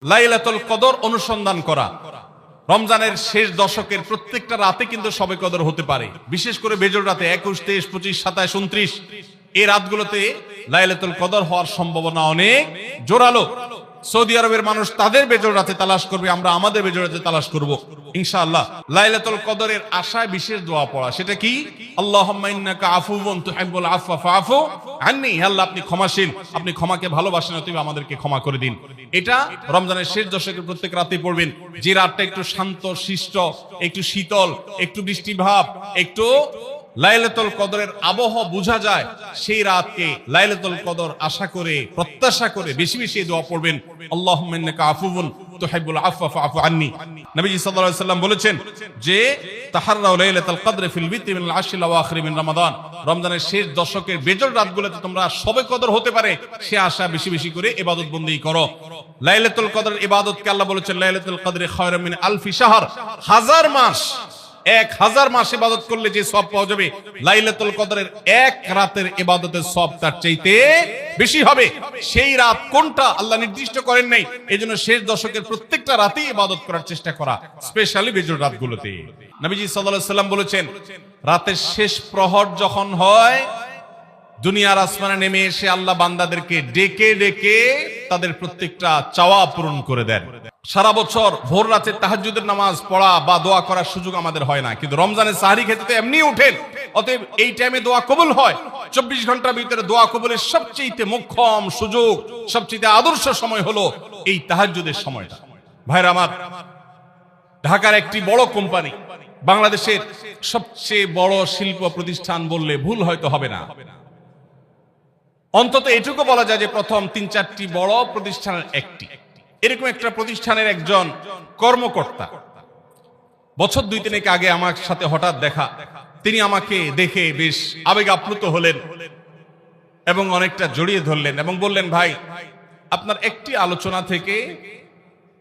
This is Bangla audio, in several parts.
লাইলাতুল কদর অনুসন্ধান করা। রমজানের শেষ দশকের প্রত্যেকটা রাতে কিন্তু শবে কদর হতে পারে, বিশেষ করে বেজোড় রাতে 21, 23, 25, 27, 29 এই রাতগুলোতে লাইলাতুল কদর হওয়ার সম্ভাবনা অনেক জোরালো। সৌদি আরবের মানুষ তাদের বেজোড় রাতে তালাশ করবে, আমরা আমাদের বেজোড় রাতে তালাশ করব ইনশাআল্লাহ। লাইলাতুল কদরের আশায় বিশেষ দোয়া পড়া, সেটা কি? আল্লাহুম্মা ইন্নাকা আফুউন তুহিব্বুল আফওয়া ফাআফু আন্নী। আল্লাহ আপনি ক্ষমাশীল, আপনি ক্ষমাকে ভালোবাসেন, অতএব আমাদেরকে ক্ষমা করে দিন। এটা রমজানের শেষ দশকের প্রত্যেক রাতে পড়বেন। যে রাতটা একটু শান্ত শিষ্ট, একটু শীতল, একটু বৃষ্টিভাব, একটু লাইলাতুল কদরের আবহাওয়া বোঝা যায়, সেই রাতকে লাইলাতুল কদর আশা করে প্রত্যাশা করে বেশি বেশি দোয়া পড়বেন। আল্লাহুম্মা ইন্নাকা আফুউন তুহিব্বুল আফওয়া ফাআফু আন্নী। নবীজি সাল্লাল্লাহু আলাইহি ওয়াসাল্লাম বলেছেন যে তাহাররাউ লাইলাতুল কদর ফিল বিত্রি মিনাল আশরিল আওয়াখির মিন রমাদান। রমজানের শেষ দশকের বেজোড় রাতগুলোতে তোমরা শবে কদর হতে পারে সে আশা বেশি বেশি করে ইবাদত বন্দেগী করো। লাইলাতুল কদরের ইবাদতকে আল্লাহ বলেছেন লাইলাতুল কদরে খায়রুম মিন আলফি শাহর। 1000 মাস, 1000 মাস ইবাদত করলে যে সওয়াব পাওয়া যাবে, লাইলাতুল কদরের এক রাতের ইবাদতের সওয়াব তার চাইতে বেশি হবে। সেই রাত কোনটা আল্লাহ নির্দিষ্ট করেন নাই, এজন্য শেষ দশকের প্রত্যেকটা রাতেই ইবাদত করার চেষ্টা করা, স্পেশালি বেজোড় রাতগুলোতে। নবীজি সাল্লাল্লাহু আলাইহি ওয়াসাল্লাম বলেছেন রাতের শেষ প্রহর যখন হয়, দুনিয়ার আসমানে নেমে এসে আল্লাহ বান্দাদেরকে ডেকে ডেকে তাদের প্রত্যেকটা চাওয়া পূরণ করে দেন। সারা বছর ভোর রাতে তাহাজ্জুদের নামাজ পড়া বা দোয়া করার সুযোগ আমাদের হয় না, কিন্তু রমজানের সাহরি খেতে তো এমনি উঠেন, অতএব এই টাইমে দোয়া কবুল হয়। 24 ঘন্টার ভিতরে দোয়া কবুলের সবচেয়ে মোক্ষম সুযোগ, সবচেয়ে আদর্শ সময় হলো এই তাহাজ্জুদের সময়টা। ভাইরা আমার, ঢাকার একটি বড় কোম্পানি, বাংলাদেশের সবচেয়ে বড় শিল্প প্রতিষ্ঠান বললে ভুল হয়তো হবে না, অন্তত এটুকু বলা যায় যে প্রথম 3-4টি বড় প্রতিষ্ঠানের একটি। এরকম একটা প্রতিষ্ঠানের একজন কর্মকর্তা বছর 2-3 আগে আমার সাথে হঠাৎ দেখা। তিনি আমাকে দেখে বেশ আবেগ আপ্লুত হলেন এবং অনেকটা জড়িয়ে ধরলেন এবং বললেন, ভাই আপনার একটি আলোচনা থেকে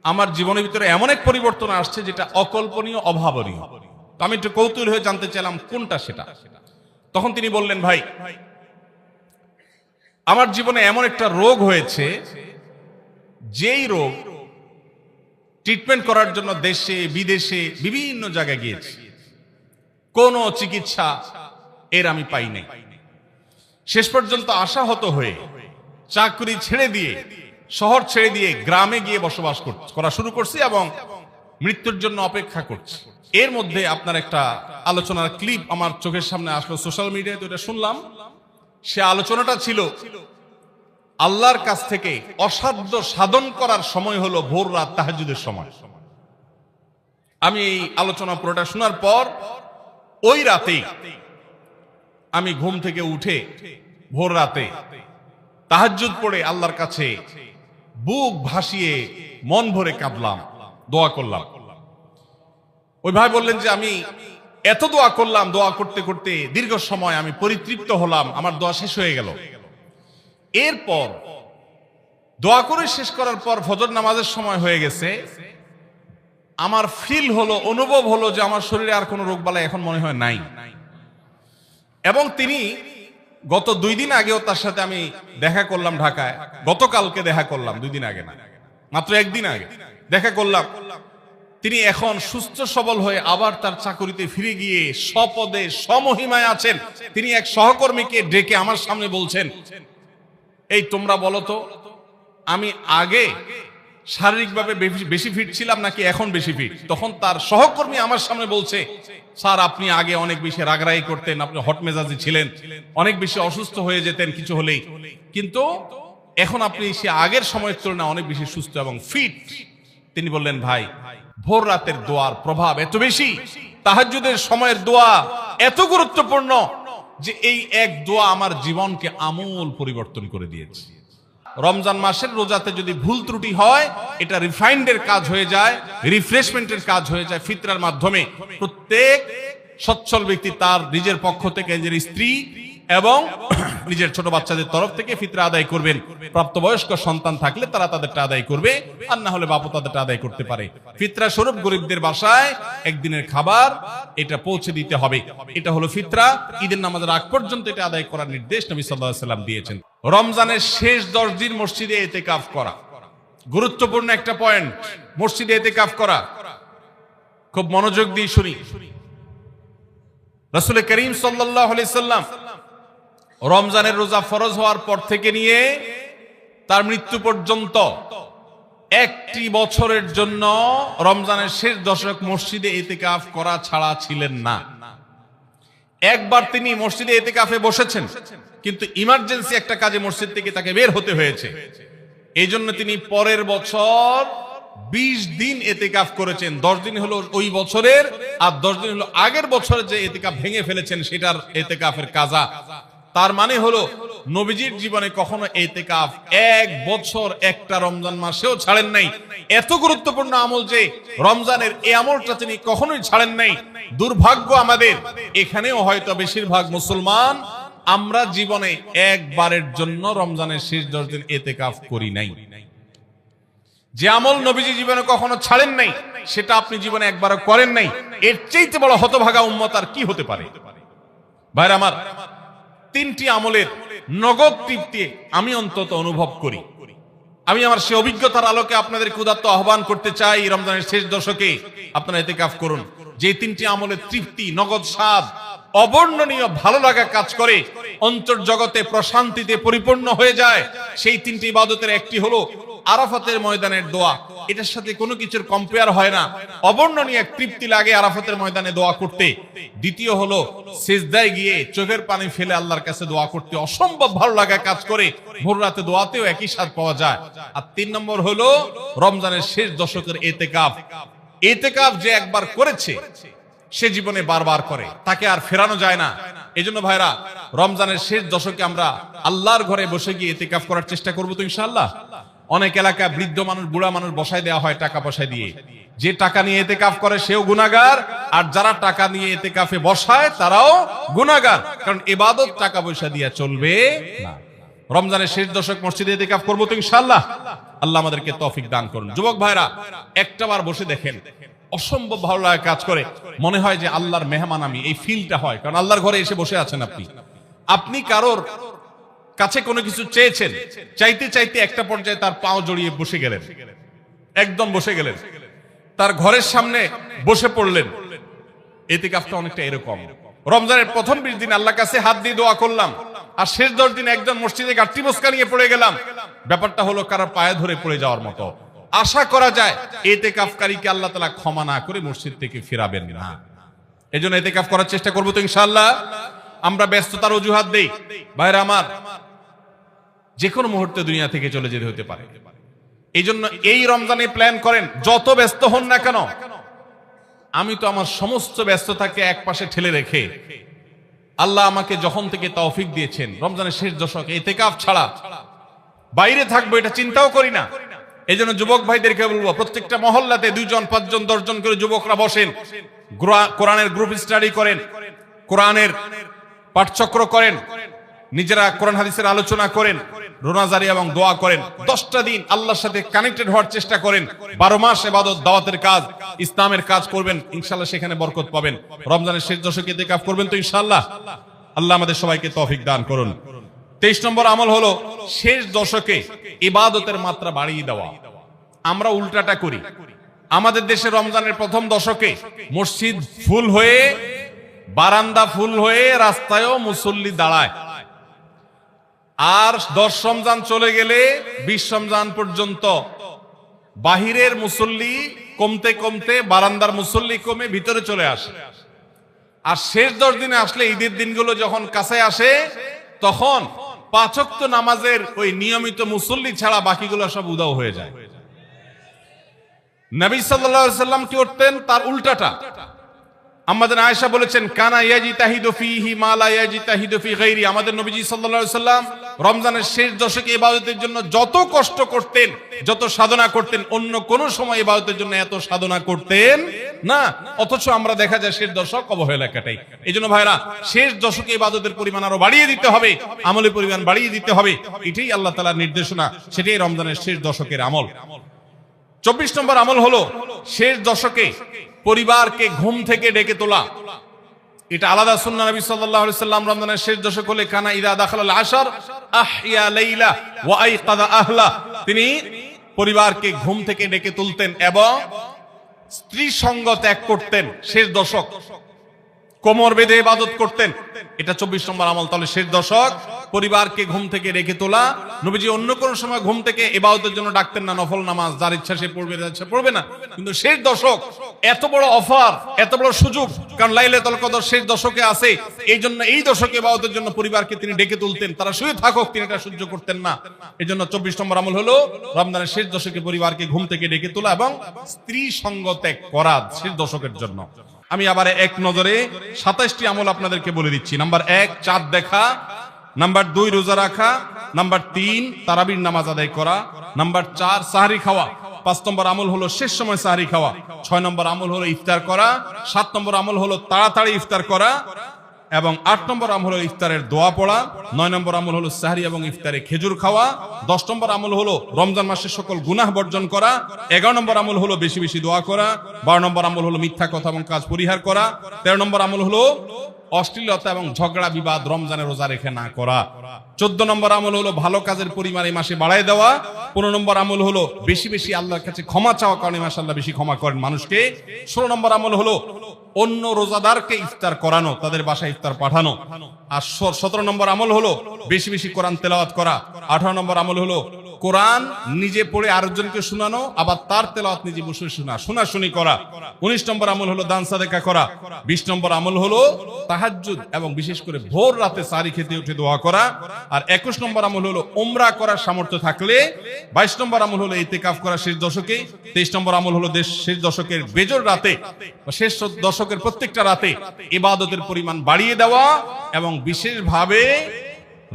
আমার জীবনের ভিতরে এমন এক পরিবর্তন আসছে যেটা অকল্পনীয়, অভাবনীয়। তো আমি একটু কৌতূহল হয়ে জানতে চাইলাম কোনটা সেটা। তখন তিনি বললেন, ভাই আমার জীবনে এমন একটা রোগ হয়েছে, যেই রোগ ট্রিটমেন্ট করার জন্য দেশে বিদেশে বিভিন্ন জায়গায় গিয়েছি, কোন চিকিৎসা এর আমি পাই নাই। শেষ পর্যন্ত আশাহত হয়ে চাকরি ছেড়ে দিয়ে, শহর ছেড়ে দিয়ে গ্রামে গিয়ে বসবাস করা শুরু করছি এবং মৃত্যুর জন্য অপেক্ষা করছি। এর মধ্যে আপনার একটা আলোচনার ক্লিপ আমার চোখের সামনে আসলো সোশ্যাল মিডিয়ায়, তো এটা শুনলাম। সে আলোচনাটা ছিল আল্লাহর কাছ থেকে অসাধ্য সাধন করার সময় হলো ভোর রাত, তাহাজ্জুদের সময়। আমি এই আলোচনা পুরোটা শোনার পর ওই রাতেই আমি ঘুম থেকে উঠে ভোর রাতে তাহাজ্জুদ পড়ে আল্লাহর কাছে বুক ভাসিয়ে মন ভরে কাঁদলাম, দোয়া করলাম। ওই ভাই বললেন যে আমি এত দোয়া করলাম, দোয়া করতে করতে দীর্ঘ সময় আমি পরিতৃপ্ত হলাম, আমার দোয়া শেষ হয়ে গেল। এরপর দোয়া করে শেষ করার পর ফজর নামাজের সময় হয়ে গেছে, আমার ফিল হলো, অনুভব হলো যে আমার শরীরে আর কোনো রোগবালাই এখন মনে হয় নাই। এবং তিনি গত 2 দিন আগেও তার সাথে আমি দেখা করলাম ঢাকায়, গতকালকে দেখা করলাম, 2 দিন আগে না, মাত্র 1 দিন আগে দেখা করলাম। তিনি এখন সুস্থ সবল হয়ে আবার তার চাকরিতে ফিরে গিয়ে স্বপদে স্বমহিমায় আছেন। তিনি এক সহকর্মীকে ডেকে আমার সামনে বলছেন, এই তোমরা বলো তো, আমি আগে শারীরিকভাবে বেশি ফিট ছিলাম নাকি এখন বেশি ফিট? তখন তার সহকর্মী আমার সামনে বলছে, স্যার আপনি আগে অনেক বেশি রাগরাগি করতেন, আপনি হট মেজাজি ছিলেন, অনেক বেশি অসুস্থ হয়ে যেতেন কিছু হলেই, কিন্তু এখন আপনি সে আগের সময়ের তুলনায় অনেক বেশি সুস্থ এবং ফিট। তিনি বললেন, ভাই ভোর রাতের দোয়ার প্রভাব এত বেশি, তাহাজ্জুদের সময়ের দোয়া এত গুরুত্বপূর্ণ যে এই এক দোয়া আমার জীবনকে আমূল পরিবর্তন করে দিয়েছে। রমজান মাসের রোজাতে যদি ভুল ত্রুটি হয়, এটা রিফাইন্ডের কাজ হয়ে যায়, রিফ্রেশমেন্টের কাজ হয়ে যায় ফিতরার মাধ্যমে। প্রত্যেক সচ্ছল ব্যক্তি তার নিজের পক্ষ থেকে, নিজের স্ত্রী এবং নিজের ছোট বাচ্চাদের তরফ থেকে ফিতরা আদায় করবেন। প্রাপ্তবয়স্ক সন্তান থাকলে তারা তাদেরটা আদায় করবে, আর না হলে বাপু তাদেরটা আদায় করতে পারে। ফিতরা স্বরূপ গরিবদের বাসায় একদিনের খাবার এটা পৌঁছে দিতে হবে। এটা হলো ফিতরা। ঈদের নামাজের আগ পর্যন্ত এটা আদায় করার নির্দেশ নবী সাল্লাল্লাহু আলাইহি ওয়াসাল্লাম দিয়েছেন। রমজানের শেষ 10 দিন মসজিদে ইতিকাফ করা, গুরুত্বপূর্ণ একটা পয়েন্ট, মসজিদে ইতিকাফ করা। খুব মনোযোগ দিয়ে শুনি। রাসূল করিম সাল্লাল্লাহু আলাইহি সাল্লাম রমজানের রোজা ফরজ হওয়ার পর থেকে নিয়ে তার মৃত্যু পর্যন্ত একটি বছরের জন্য রমজানের শেষ দশক মসজিদে ইতিকাফ করা ছাড়া ছিলেন না। একবার তিনি মসজিদে ইতিকাফে বসেছেন, কিন্তু ইমার্জেন্সি একটা কাজে মসজিদ থেকে তাকে বের হতে হয়েছে। এই জন্য তিনি পরের বছর 20 দিন ইতিকাফ করেছেন। 10 দিন হলো ওই বছরের, আর 10 দিন হলো আগের বছরে যে ইতিকাফ ভেঙে ফেলেছেন সেটার ইতিকাফের কাজা। তার মানে হলো নবীজির জীবনে কখনো ইতিকাফ এক বছর একটা রমজান মাসেও ছাড়েন নাই। এত গুরুত্বপূর্ণ আমল যে রমজানের এই আমলটা তিনি কখনোই ছাড়েন নাই। দুর্ভাগ্য আমাদের, এখানেও হয়তো বেশিরভাগ মুসলমান আমরা জীবনে একবারের জন্য রমজানের শেষ 10 দিন ইতিকাফ করি নাই। যে আমল নবীজি জীবনে কখনো ছাড়েন নাই সেটা আপনি জীবনে একবারও করেন নাই। এর চাইতে বড় হতভাগা উম্মত আর কি হতে পারে? ভাইরা আমার, 3টি আমলের নগদ তৃপ্তি আমি অন্তত অনুভব করি। আমি আমার সে অভিজ্ঞতার আলোকে আপনাদের উদাত্ত আহ্বান করতে চাই, রমজানের শেষ দশকে আপনারা ইতিকাফ করুন। যে 3টি আমলের তৃপ্তি, নগদ স্বাদ, অবর্ণনীয় ভালো লাগা কাজ করে, অন্তর্জগতে প্রশান্তিতে পরিপূর্ণ হয়ে যায়, সেই 3টি ইবাদতের একটি হলো আরাফাতের ময়দানের দোয়া। এটার সাথে কোনো কিছুর কম্পেয়ার হয় না। অবর্ণনীয় এক তৃপ্তি লাগে আরাফাতের ময়দানে দোয়া করতে। দ্বিতীয় হলো সিজদায় গিয়ে চোখের পানি ফেলে আল্লাহর কাছে দোয়া করতে অসম্ভব ভালো লাগা কাজ করে। ভোর রাতে দোয়াতেও একই স্বাদ পাওয়া যায়। আর 3 নম্বর হলো রমজানের শেষ দশকের ইতিকাফ। ইতিকাফ যে একবার করেছে সে জীবনে বারবার করে, তাকে আর ফেরানো যায় না। এজন্য ভাইরা, রমজানের শেষ দশকে আমরা আল্লাহর ঘরে বসে গিয়ে ইতিকাফ করার চেষ্টা করবো তো ইনশাআল্লাহ। অনেক এলাকায় বৃদ্ধ মানুষ, বুড়া মানুষ বসায় দেওয়া হয় টাকা পয়সা দিয়ে। যে টাকা নিয়ে ইতিকাফ করে সেও গুনাহগার, আর যারা টাকা নিয়ে ইতিকাফে বসায় তারাও গুনাহগার। কারণ ইবাদত টাকা পয়সা দিয়ে চলবে না। রমজানের শেষ দশক মসজিদে ইতিকাফ করবো তো ইনশাআল্লাহ। আল্লাহ আমাদেরকে তৌফিক দান করুন। যুবক ভাইরা, একটাবার বসে দেখেন, অসম্ভব ভালো লাগা কাজ করে। মনে হয় যে আল্লাহর মেহমান আমি, এই ফিলটা হয়। কারণ আল্লাহর ঘরে এসে বসে আছেন আপনি কারোর কাছে কোনো কিছু চেয়েছেন, চাইতে চাইতে একটা পর্যায়ে তার পাও জড়িয়ে বসে গেলেন, একদম বসে গেলেন, তার ঘরের সামনে বসে পড়লেন। ইতিকাফটা অনেকটা এরকম। রমজানের প্রথম 20 দিন আল্লাহর কাছে হাত দিয়ে দোয়া করলাম, আর শেষ 10 দিন একজন মসজিদে গাঁটটি মস্কা নিয়ে পড়ে গেলাম। ব্যাপারটা হলো কারোর পায়ে ধরে পড়ে যাওয়ার মতো। আশা করা যায় ইতিকাফকারীকে আল্লাহ তাআলা ক্ষমা না করে মসজিদ থেকে ফিরাবেন না। এজন্য ইতিকাফ করার চেষ্টা করবো তো ইনশাআল্লাহ। আমরা ব্যস্ততার অজুহাত দেই। ভাইরা আমার, যে কোনো মুহূর্তে দুনিয়া থেকে চলে যেতে হতে পারে। এই জন্য এই রমজানে প্ল্যান করেন, যত ব্যস্ত হন না কেন। আমি তো আমার সমস্ত ব্যস্ততাকে এক পাশে ঠেলে রেখে, আল্লাহ আমাকে যখন থেকে তৌফিক দিয়েছেন রমজানের শেষ দশকে ইতিকাফ ছাড়া বাইরে থাকবো এটা চিন্তাও করি না। এই জন্য যুবক ভাইদেরকে বলবো, প্রত্যেকটা মহল্লাতে 2 জন 5 জন 10 জন করে যুবকরা বসেন, কোরআনের গ্রুপ স্টাডি করেন, কোরআনের পাঠচক্র করেন, নিজেরা কোরআন হাদিসের আলোচনা করেন, রোনাজারি এবং দোয়া করেন। 10টা দিন আল্লাহর সাথে কানেক্টেড হওয়ার চেষ্টা করেন। 12 মাস ইবাদত, দাওয়াতের কাজ, ইসলামের কাজ করবেন, ইনশাআল্লাহ সেখানে বরকত পাবেন। রমজানের শেষ দশকে ইতিকাফ করবেন তো ইনশাআল্লাহ। আল্লাহ আমাদের সবাইকে তৌফিক দান করুন। 23 নম্বর আমল হলো শেষ দশকে ইবাদতের মাত্রা বাড়িয়ে দেওয়া। আমরা উল্টাটা করি। আমাদের দেশে রমজানের প্রথম দশকে মসজিদ ফুল হয়ে, বারান্দা ফুল হয়ে, রাস্তায়ও মুসল্লি দাঁড়ায়। আর 10 রমজান চলে গেলে 20 রমজান পর্যন্ত বাহিরের মুসল্লি কমতে কমতে বারান্দার মুসল্লি কমে ভিতরে চলে আসে। আর শেষ 10 দিনে আসলে, ঈদের দিনগুলো যখন কাছে আসে, তখন 5 ওয়াক্ত নামাজের ওই নিয়মিত মুসল্লি ছাড়া বাকিগুলো সব উধাও হয়ে যায়। নবী সাল্লাল্লাহু আলাইহি ওয়াসাল্লাম কি করতেন? তার উল্টাটা। আমাদের আয়েশা বলেছেন, কানা ইয়াজিতাহিদু ফীহি মা লা ইয়াজিতাহিদু ফী গায়রি। আমাদের নবীজি সাল্লাল্লাহু আলাইহি ওয়াসাল্লাম রমজানের শেষ দশকে ইবাদতের জন্য যত কষ্ট করতেন, যত সাধনা করতেন, অন্য কোন সময় ইবাদতের জন্য এত সাধনা করতেন না। অথচ আমরা দেখা যায় শেষ দশক অবহেলা কাটাই। এইজন্য ভাইরা, শেষ দশকে ইবাদতের পরিমাণ আরো বাড়িয়ে দিতে হবে, আমলের পরিমাণ বাড়িয়ে দিতে হবে। এটাই আল্লাহ তাআলার নির্দেশনা, সেটাই রমজানের শেষ দশকের আমল। 24 নম্বর আমল হলো শেষ দশকে পরিবারকে ঘুম থেকে ডেকে তোলা। এটা আলাদা সুন্নাহ। নবী সাল্লাল্লাহু আলাইহি সাল্লাম রমজানের শেষ দশক হলে কানা ইদা দাখালাল আশর আহইয়া লাইলা ওয়া আইকাযা আহলা। তিনি পরিবারকে ঘুম থেকে ডেকে তুলতেন এবং স্ত্রী সঙ্গ ত্যাগ করতেন। শেষ দশক কোমর বেঁধে ইবাদত করতেন, এটা 24 নম্বর আমল। তাহলে শেষ দশক পরিবারকে ঘুম থেকে রেখে তোলা। নবীজি অন্য কোন সময় ঘুম থেকে ইবাদতের জন্য ডাকতেন না, নফল নামাজ যার ইচ্ছা সে পড়বে, যার ইচ্ছা পড়বে না। কিন্তু শেষ দশক এত বড় অফার, এত বড় সুযোগ, কারণ লাইলাতুল কদর শেষ দশকে আছে, এই জন্য এই দশকে ইবাদতের জন্য পরিবারকে তিনি ডেকে তুলতেন। তারা শুয়ে থাকুক, তিনি এটা সহ্য করতেন না। এই জন্য 24 নম্বর আমল হলো রমজানের শেষ দশকে পরিবারকে ঘুম থেকে ডেকে তোলা এবং স্ত্রী সঙ্গ ত্যাগ করা শেষ দশকের জন্য। আমি আবার এক নজরে 27টি আমল আপনাদেরকে বলে দিচ্ছি। নাম্বার 1 চাঁদ দেখা, নাম্বার 2 রোজা রাখা, নাম্বার 3 তারাবির নামাজ আদায় করা, নাম্বার 4 সাহরি খাওয়া, 5 নম্বর আমল হলো শেষ সময় সাহরি খাওয়া, 6 নম্বর আমল হলো ইফতার করা, 7 নম্বর আমল হলো তাড়াতাড়ি ইফতার করা এবং 8 নম্বর আমল হলো ইফতারের দোয়া পড়া, 9 নম্বর আমল হলো সাহরি এবং ইফতারে খেজুর খাওয়া, 10 নম্বর আমল হলো রমজান মাসের সকল গুনাহ বর্জন করা, 11 নম্বর আমল হলো বেশি বেশি দোয়া করা, 12 নম্বর আমল হলো মিথ্যা কথা এবং কাজ পরিহার করা, 13 নম্বর আমল হলো অশ্লীলতা এবং ঝগড়া বিবাদ রমজানে রোজা রেখে না করা, 14 নম্বর আমল হলো ভালো কাজের পরিমাণ এই মাসে বাড়ায় দেওয়া, 15 নম্বর আমল হলো বেশি বেশি আল্লাহর কাছে ক্ষমা চাওয়া, কারণ এই মাসে আল্লাহ বেশি ক্ষমা করেন মানুষকে, 16 নম্বর আমল হলো অন্য রোজাদারকে ইফতার করানো, তাদের বাসায় ইফতার পাঠানো, আর 17 নম্বর আমল হলো বেশি বেশি কোরআন তেলাওয়াত করা, 18 নম্বর আমল হলো কোরআন নিজে পড়ে আরেকজনকে শোনানো, আবার তার তেলাওয়াত নিজে বসে শোনাশুনি করা, 19 নম্বর আমল হলো দান সাদেকা করা, 20 নম্বর আমল হলো তাহাজ্জুদ এবং বিশেষ করে ভোর রাতে সারি খেতে উঠে দোয়া করা, আর 21 নম্বর আমল হলো উমরা করার সামর্থ্য থাকলে, 22 নম্বর আমল হলো ইতিকাফ করা শেষ দশকে, 23 নম্বর আমল হলো শেষ দশকের বেজর রাতে বা শেষ দশকের প্রত্যেকটা রাতে ইবাদতের পরিমাণ বাড়িয়ে দেওয়া এবং বিশেষভাবে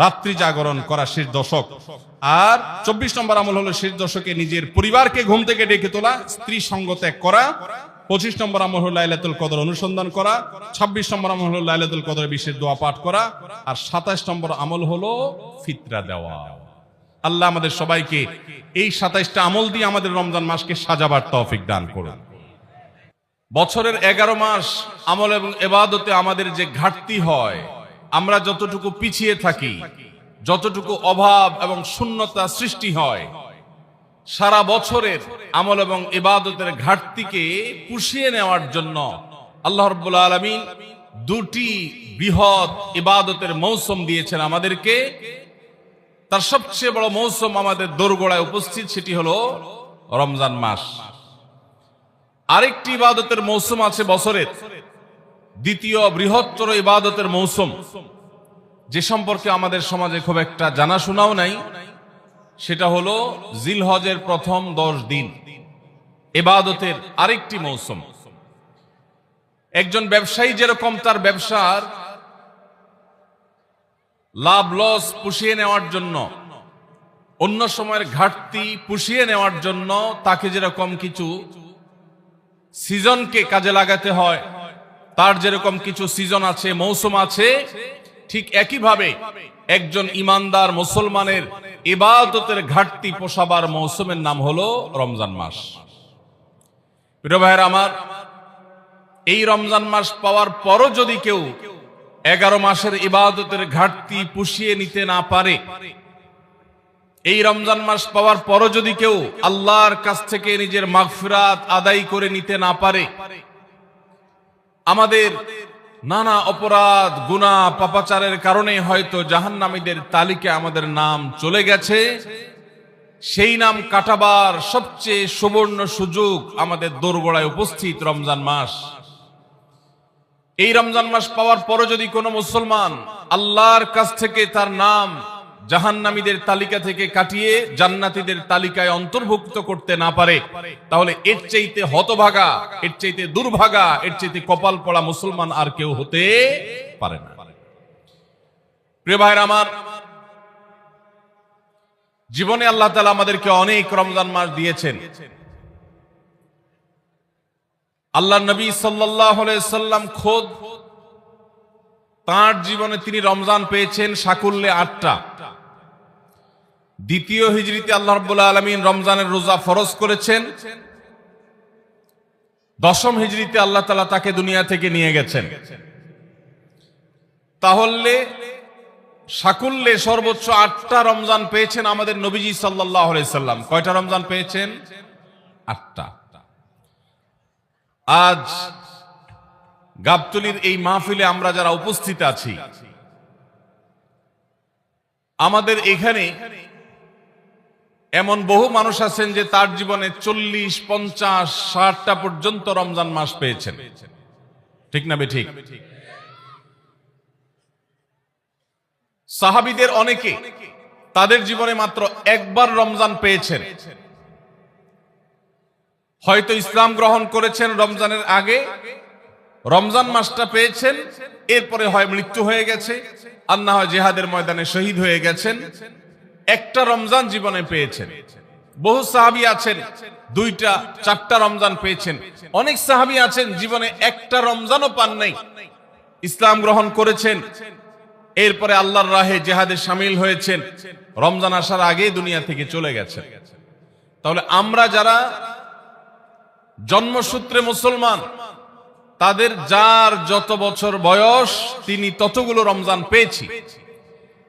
রাত্রি জাগরণ করা শেষ দশক, আর 24 নম্বর আমল হলো শেষ দশকে নিজের পরিবারকে ঘুম থেকে ডেকে তোলা, স্ত্রী সঙ্গ ত্যাগ করা, 25 নম্বর আমল হলো লাইলাতুল কদর অনুসন্ধান করা, 26 নম্বর আমল হলো লাইলাতুল কদরের বিশেষ দোয়া পাঠ করা, আর 27 নম্বর আমল হলো ফিতরা দেওয়া। আল্লাহ আমাদের সবাইকে এই 27টা আমল দিয়ে আমাদের রমজান মাসকে সাজাবার তৌফিক দান করুন। বছরের 11 মাস আমল এবং ইবাদতে আমাদের যে ঘাটতি হয়, আমরা যতটুকু পিছিয়ে থাকি, যতটুকু অভাব এবং শূন্যতা সৃষ্টি হয়, সারা বছরের আমল এবং ইবাদতের ঘাটতিকে পুষিয়ে নেওয়ার জন্য আল্লাহ রাব্বুল আলামিন দুটি বৃহৎ ইবাদতের মৌসুম দিয়েছেন আমাদেরকে। তার সবচেয়ে বড় মৌসুম আমাদের দোরগোড়ায় উপস্থিত, সেটি হলো রমজান মাস। আরেকটি ইবাদতের মৌসুম আছে বছরের, দ্বিতীয় বৃহত্তর ইবাদতের মৌসুম, যে সম্পর্কে আমাদের সমাজে খুব একটা জানাশোনাও নাই, সেটা হলো জিলহজের প্রথম 10 দিন ইবাদতের আরেকটি মৌসুম। একজন ব্যবসায়ী যেরকম তার ব্যবসার লাভ লস পুষিয়ে নেওয়ার জন্য, অন্য সময়ের ঘাটতি পুষিয়ে নেওয়ার জন্য তাকে যেরকম কিছু সিজনকে কাজে লাগাতে হয়, তার যেরকম কিছু সিজন আছে, মৌসুম আছে, ঠিক একইভাবে একজন ইমানদার মুসলমানের ইবাদতের ঘাটতি পোষাবার মৌসুমের নাম হলো রমজান মাস। প্রিয় ভাইয়েরা আমার, এই রমজান মাস পাওয়ার পরও যদি কেউ 11 মাসের ইবাদতের ঘাটতি পুষিয়ে নিতে না পারে, এই রমজান মাস পাওয়ার পরও যদি কেউ আল্লাহর কাছ থেকে নিজের মাগফিরাত আদায় করে নিতে না পারে, আমাদের নানা অপরাধ গুনাহ পাপাচারের কারণে হয়তো জাহান্নামীদের তালিকায় আমাদের নাম চলে গেছে, সেই নাম কাটাবার সবচেয়ে সুবর্ণ সুযোগ আমাদের দোরগোড়ায় উপস্থিত রমজান মাস। এই রমজান মাস পাওয়ার পরও যদি কোনো মুসলমান আল্লাহর কাছ থেকে তার নাম জাহান্নামীদের তালিকা থেকে কাটিয়ে জান্নাতীদের তালিকায় অন্তর্ভুক্ত করতে না পারে, তাহলে এর চাইতে হতভাগা, এর চাইতে দুর্ভাগা, এর চাইতে কপাল পড়া মুসলমান আর কেউ হতে পারে না। প্রিয় ভাইরা আমার, জীবনে আল্লাহ তাআলা আমাদেরকে অনেক রমজান মাস দিয়েছেন। আল্লাহ নবী সাল্লাল্লাহু আলাইহি সাল্লাম খোদ তার জীবনে তিনি রমজান পেয়েছেন সাকুল্যে 8টা। দ্বিতীয় হিজরিতে আল্লাহ রাব্বুল আলামিন রমজানের রোজা ফরজ করেছেন। 10ম হিজরিতে আল্লাহ তাআলা তাকে দুনিয়া থেকে নিয়ে গেছেন। তাহলে সাকুল্যে সর্বোচ্চ 8টা রমজান পেয়েছেন আমাদের নবীজি সাল্লাল্লাহু আলাইহি সাল্লাম। কয়টা রমজান পেয়েছেন? 8টা। আজ গাবতলীর এই মাহফিলে আমরা যারা উপস্থিত আছি, আমাদের এখানে এমন বহু মানুষ আছেন যে তার জীবনে 40, 50, 60টা পর্যন্ত রমজান মাস পেয়েছেন। ঠিক না বেঠিক? সাহাবীদের অনেকে তাদের জীবনে মাত্র একবার রমজান পেয়েছেন। হয়তো ইসলাম গ্রহণ করেছেন রমজানের আগে, রমজান মাসটা পেয়েছেন, এরপরে হয় মৃত্যু হয়ে গেছে, আর না হয় জিহাদের ময়দানে শহীদ হয়ে গেছেন। একটা রমজান জীবনে পেয়েছেন। বহু সাহাবী আছেন 2টা, 4টা রমজান পেয়েছেন। অনেক সাহাবী আছেন জীবনে একটা রমজানও পান নাই, ইসলাম গ্রহণ করেছেন, এরপরে আল্লাহর রাহে জিহাদে শামিল হয়েছেন, রমজান আসার আগে দুনিয়া থেকে চলে গেছেন। তাহলে আমরা যারা জন্মসূত্রে মুসলমান, তাদের যার যত বছর বয়স তিনি ততগুলো রমজান পেয়েছি।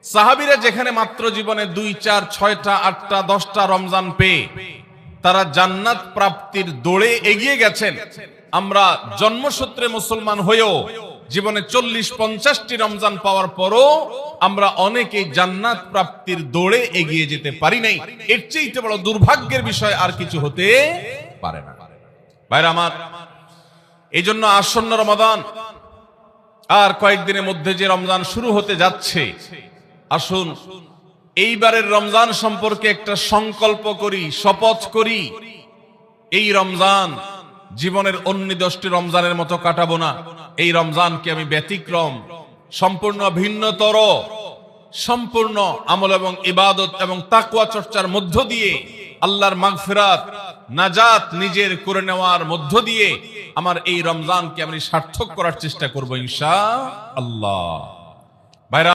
সাহাবীরা যেখানে মাত্র জীবনে 2, 4, 6টা, 8টা, 10টা রমজান পেয়ে তারা জান্নাত প্রাপ্তির দৌড়ে এগিয়ে গেছেন, আমরা জন্মসূত্রে মুসলমান হয়েও জীবনে 40-50টি রমজান পাওয়ার পরও আমরা অনেকেই জান্নাত প্রাপ্তির দৌড়ে এগিয়ে যেতে পারি নাই। এর চেয়ে বড় দুর্ভাগ্যের বিষয় আর কিছু হতে পারে না। ভাইরা আমার, এই জন্য আসন্ন রমাদান আর কয়েকদিনের মধ্যে যে রমজান শুরু হতে যাচ্ছে, আসুন এইবারের রমজান সম্পর্কে একটা সংকল্প করি, শপথ করি। এই রমজান জীবনের অন্য 10টি রমজানের মতো কাটাবো না। এই রমজানকে আমি ব্যতিক্রম, সম্পূর্ণ ভিন্নতর, সম্পূর্ণ আমল এবং ইবাদত এবং তাকওয়া চর্চার মধ্য দিয়ে আল্লাহর মাগফিরাত, নাজাত নিজের করে নেওয়ার মধ্য দিয়ে আমার এই রমজানকে আমি সার্থক করার চেষ্টা করব ইনশাআল্লাহ। ভাইরা